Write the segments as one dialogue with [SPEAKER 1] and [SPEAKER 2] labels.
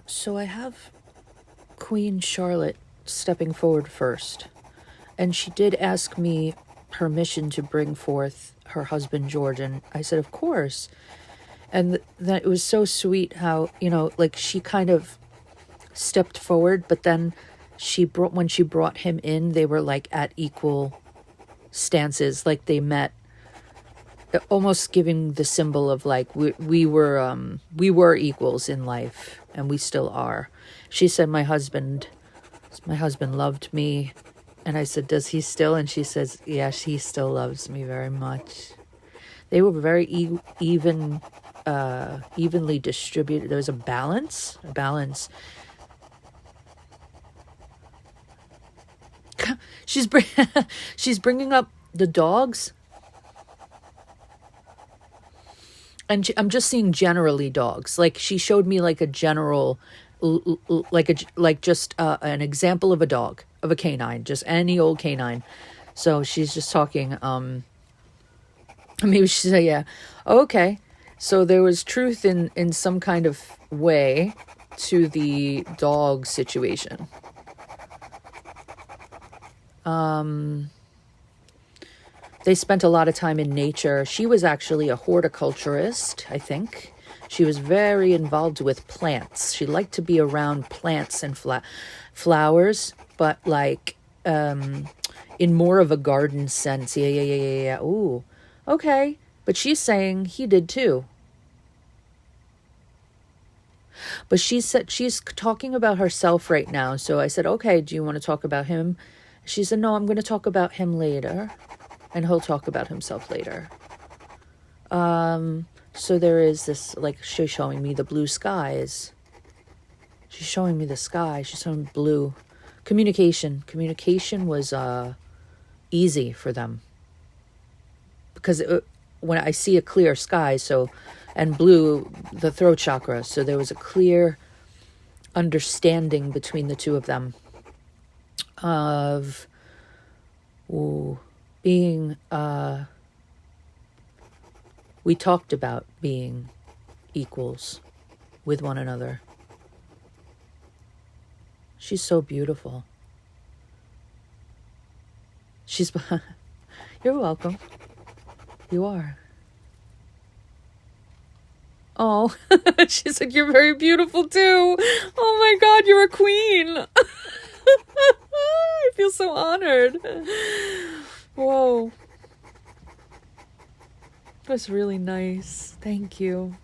[SPEAKER 1] So I have Queen Charlotte stepping forward first. And she did ask me permission to bring forth her husband, George. And I said, of course. And that it was so sweet how, like she kind of stepped forward, but then when she brought him in, they were like at equal stances, like they met, almost giving the symbol of like we were equals in life, and we still are. She said my husband loved me, and I said, does he still? And she says, yes, he still loves me very much. They were very evenly distributed. There was a balance. She's bringing up the dogs, and I'm just seeing generally dogs. Like she showed me like a general, just an example of a dog, of a canine, just any old canine. So she's just talking. Maybe she said, yeah, okay. So there was truth in some kind of way to the dog situation. They spent a lot of time in nature. She was actually a horticulturist, I think. She was very involved with plants. She liked to be around plants and flowers, but like in more of a garden sense. Yeah. Ooh, okay. But she's saying he did too. But she said she's talking about herself right now. So I said, okay, do you want to talk about him? She said, no, I'm going to talk about him later. And he'll talk about himself later. So there is this, like, she's showing me the blue skies. She's showing me the sky. She's showing blue. Communication was easy for them. Because when I see a clear sky, and blue, the throat chakra, so there was a clear understanding between the two of them of being, we talked about being equals with one another. She's so beautiful. You're welcome. You are. Oh, she's like, you're very beautiful too. Oh my God, you're a queen. I feel so honored. Whoa. That's really nice. Thank you.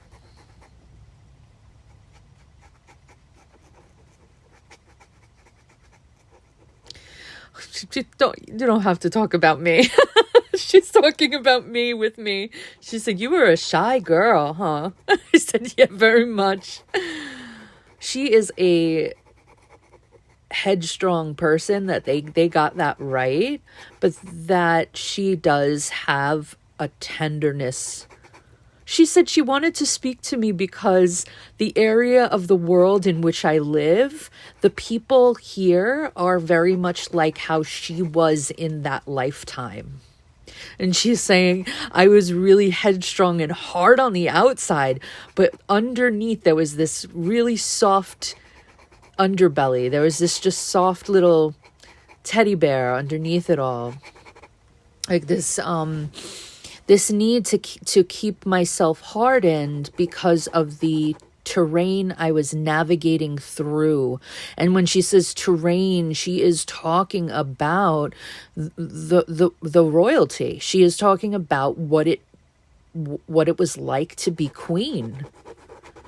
[SPEAKER 1] You don't have to talk about me. She's talking about me with me. She said, you were a shy girl, huh? I said, yeah, very much. She is a headstrong person, that they got that right, but that she does have a tenderness. She said she wanted to speak to me because the area of the world in which I live, the people here are very much like how she was in that lifetime. And she's saying, I was really headstrong and hard on the outside, but underneath there was this really soft underbelly. There was this just soft little teddy bear underneath it all. Like this need to keep myself hardened because of the terrain I was navigating through. And when she says terrain, she is talking about the royalty. She is talking about what it was like to be queen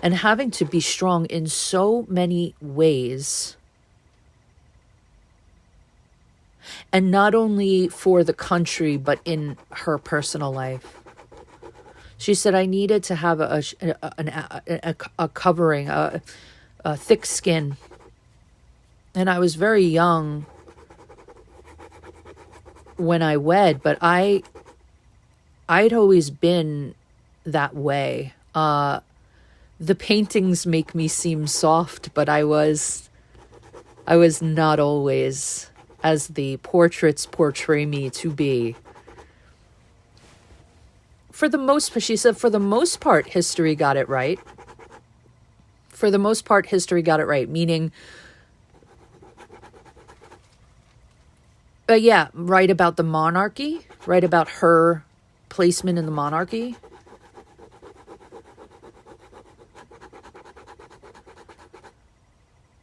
[SPEAKER 1] and having to be strong in so many ways. And not only for the country, but in her personal life. She said, I needed to have a covering, a thick skin. And I was very young when I wed, but I'd always been that way. The paintings make me seem soft, but I was not always as the portraits portray me to be. For the most part, she said, for the most part, history got it right. For the most part, history got it right, meaning, yeah, right about the monarchy, right about her placement in the monarchy.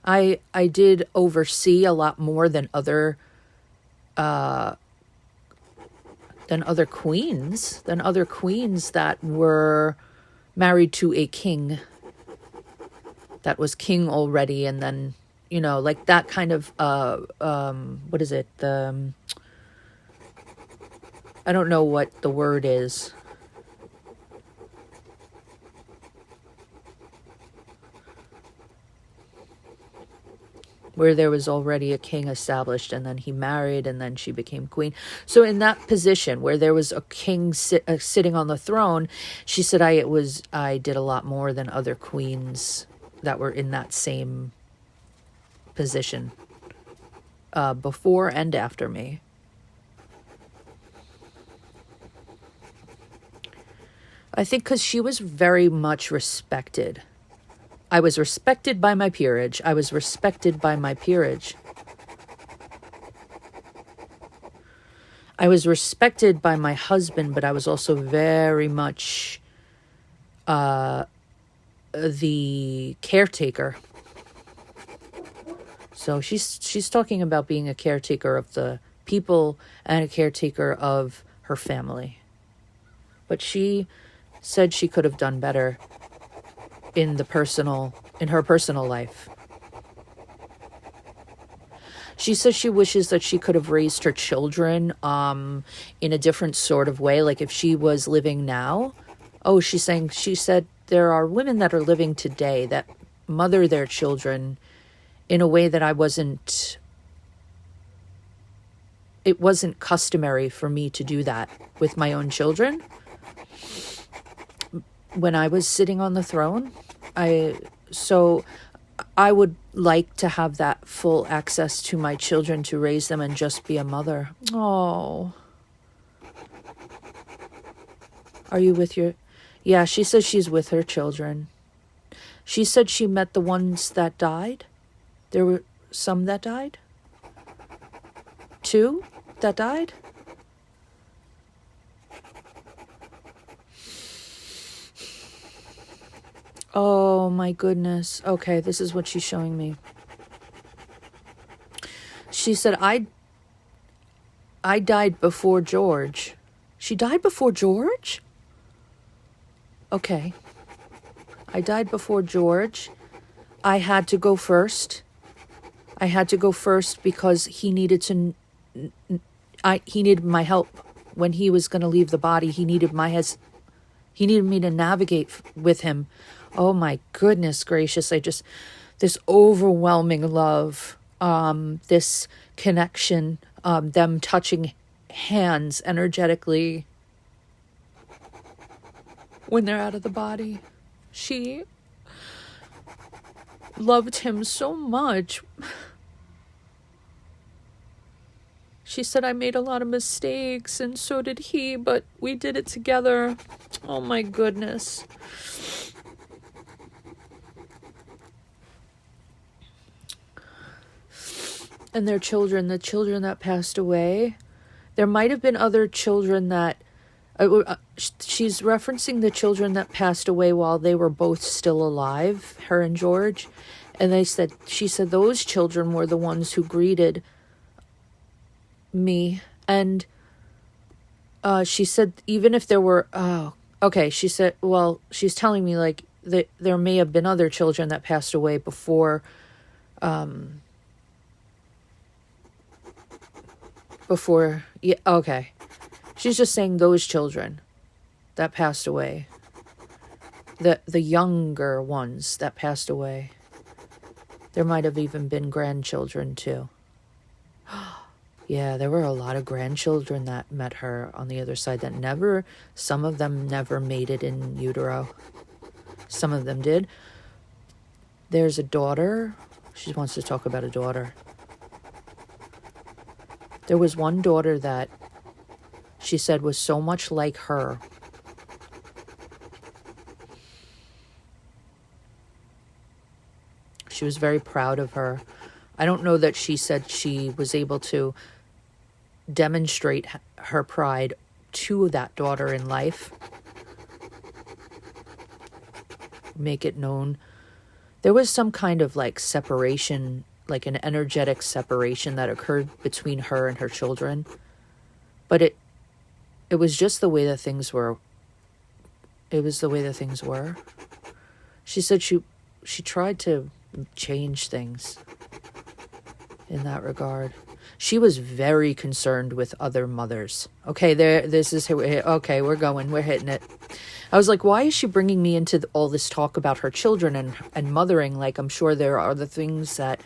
[SPEAKER 1] I did oversee a lot more than other queens that were married to a king that was king already, and then, you know, like that kind of what is it, I don't know what the word is. Where there was already a king established, and then he married, and then she became queen. So in that position where there was a king sitting on the throne, she said, I did a lot more than other queens that were in that same position before and after me. I think because she was very much respected. I was respected by my peerage. I was respected by my peerage. I was respected by my husband, but I was also very much the caretaker. So she's talking about being a caretaker of the people and a caretaker of her family. But she said she could have done better in her personal life. She says she wishes that she could have raised her children in a different sort of way, like if she was living now. Oh, she said there are women that are living today that mother their children in a way that it wasn't customary for me to do that with my own children. When I was sitting on the throne, I would like to have that full access to my children, to raise them and just be a mother. Oh. Are you with your... Yeah, she says she's with her children. She said she met the ones that died. There were some that died. 2 that died. Oh my goodness. Okay, this is what she's showing me. She said, I died before George. She died before George? Okay. I died before George. I had to go first. I had to go first because he needed my help when he was going to leave the body. He needed me to navigate with him. Oh my goodness gracious. This overwhelming love, this connection, them touching hands energetically when they're out of the body. She loved him so much. She said, I made a lot of mistakes, and so did he, but we did it together. Oh my goodness. And their children, the children that passed away, there might have been other children that, she's referencing the children that passed away while they were both still alive, her and George. And she said those children were the ones who greeted me. And she said, even if there were, she said, well, she's telling me like that there may have been other children that passed away before, yeah, okay. She's just saying those children that passed away. The younger ones that passed away. There might have even been grandchildren too. Yeah, there were a lot of grandchildren that met her on the other side that some of them never made it in utero. Some of them did. There's a daughter. She wants to talk about a daughter. There was one daughter that she said was so much like her. She was very proud of her. I don't know that she said she was able to demonstrate her pride to that daughter in life, make it known. There was some kind of like separation, like an energetic separation that occurred between her and her children, but it was just the way that things were. It was the way that things were. She said she tried to change things in that regard. She was very concerned with other mothers. Okay, okay, we're hitting it. I was like, why is she bringing me into all this talk about her children and mothering? Like, I'm sure there are the things that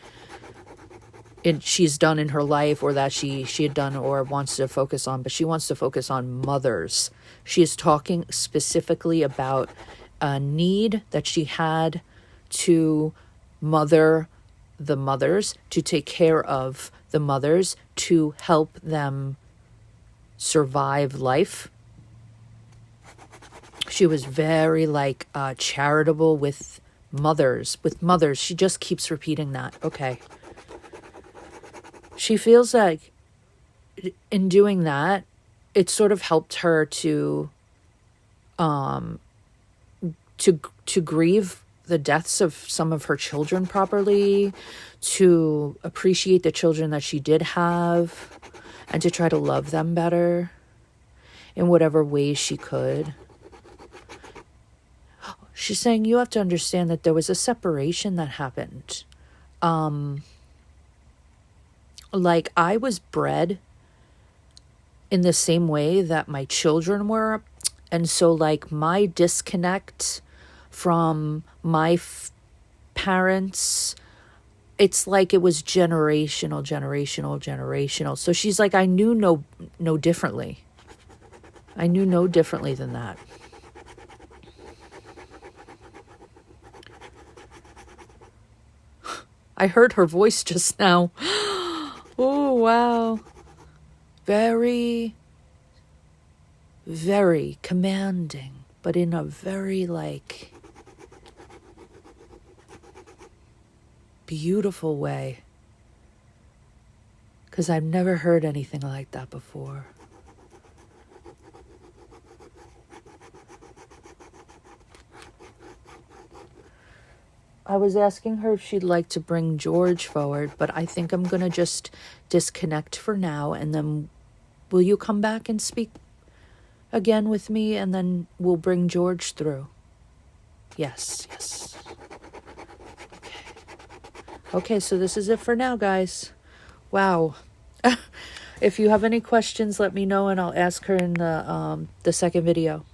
[SPEAKER 1] she's done in her life, or that she had done or wants to focus on, but she wants to focus on mothers. She is talking specifically about a need that she had to mother the mothers, to take care of the mothers, to help them survive life. She was very like charitable with mothers. She just keeps repeating that. Okay. She feels like in doing that, it sort of helped her to grieve the deaths of some of her children properly, to appreciate the children that she did have, and to try to love them better in whatever ways she could. She's saying you have to understand that there was a separation that happened. Like, I was bred in the same way that my children were. And so, like, my disconnect from my parents, it's like it was generational. So she's like, I knew no differently. I knew no differently than that. I heard her voice just now. Oh, wow. Very, very commanding, but in a very, like, beautiful way. Because I've never heard anything like that before. I was asking her if she'd like to bring George forward, but I think I'm going to just disconnect for now, and then will you come back and speak again with me, and then we'll bring George through? Yes. Okay, so this is it for now, guys. Wow. If you have any questions, let me know, and I'll ask her in the second video.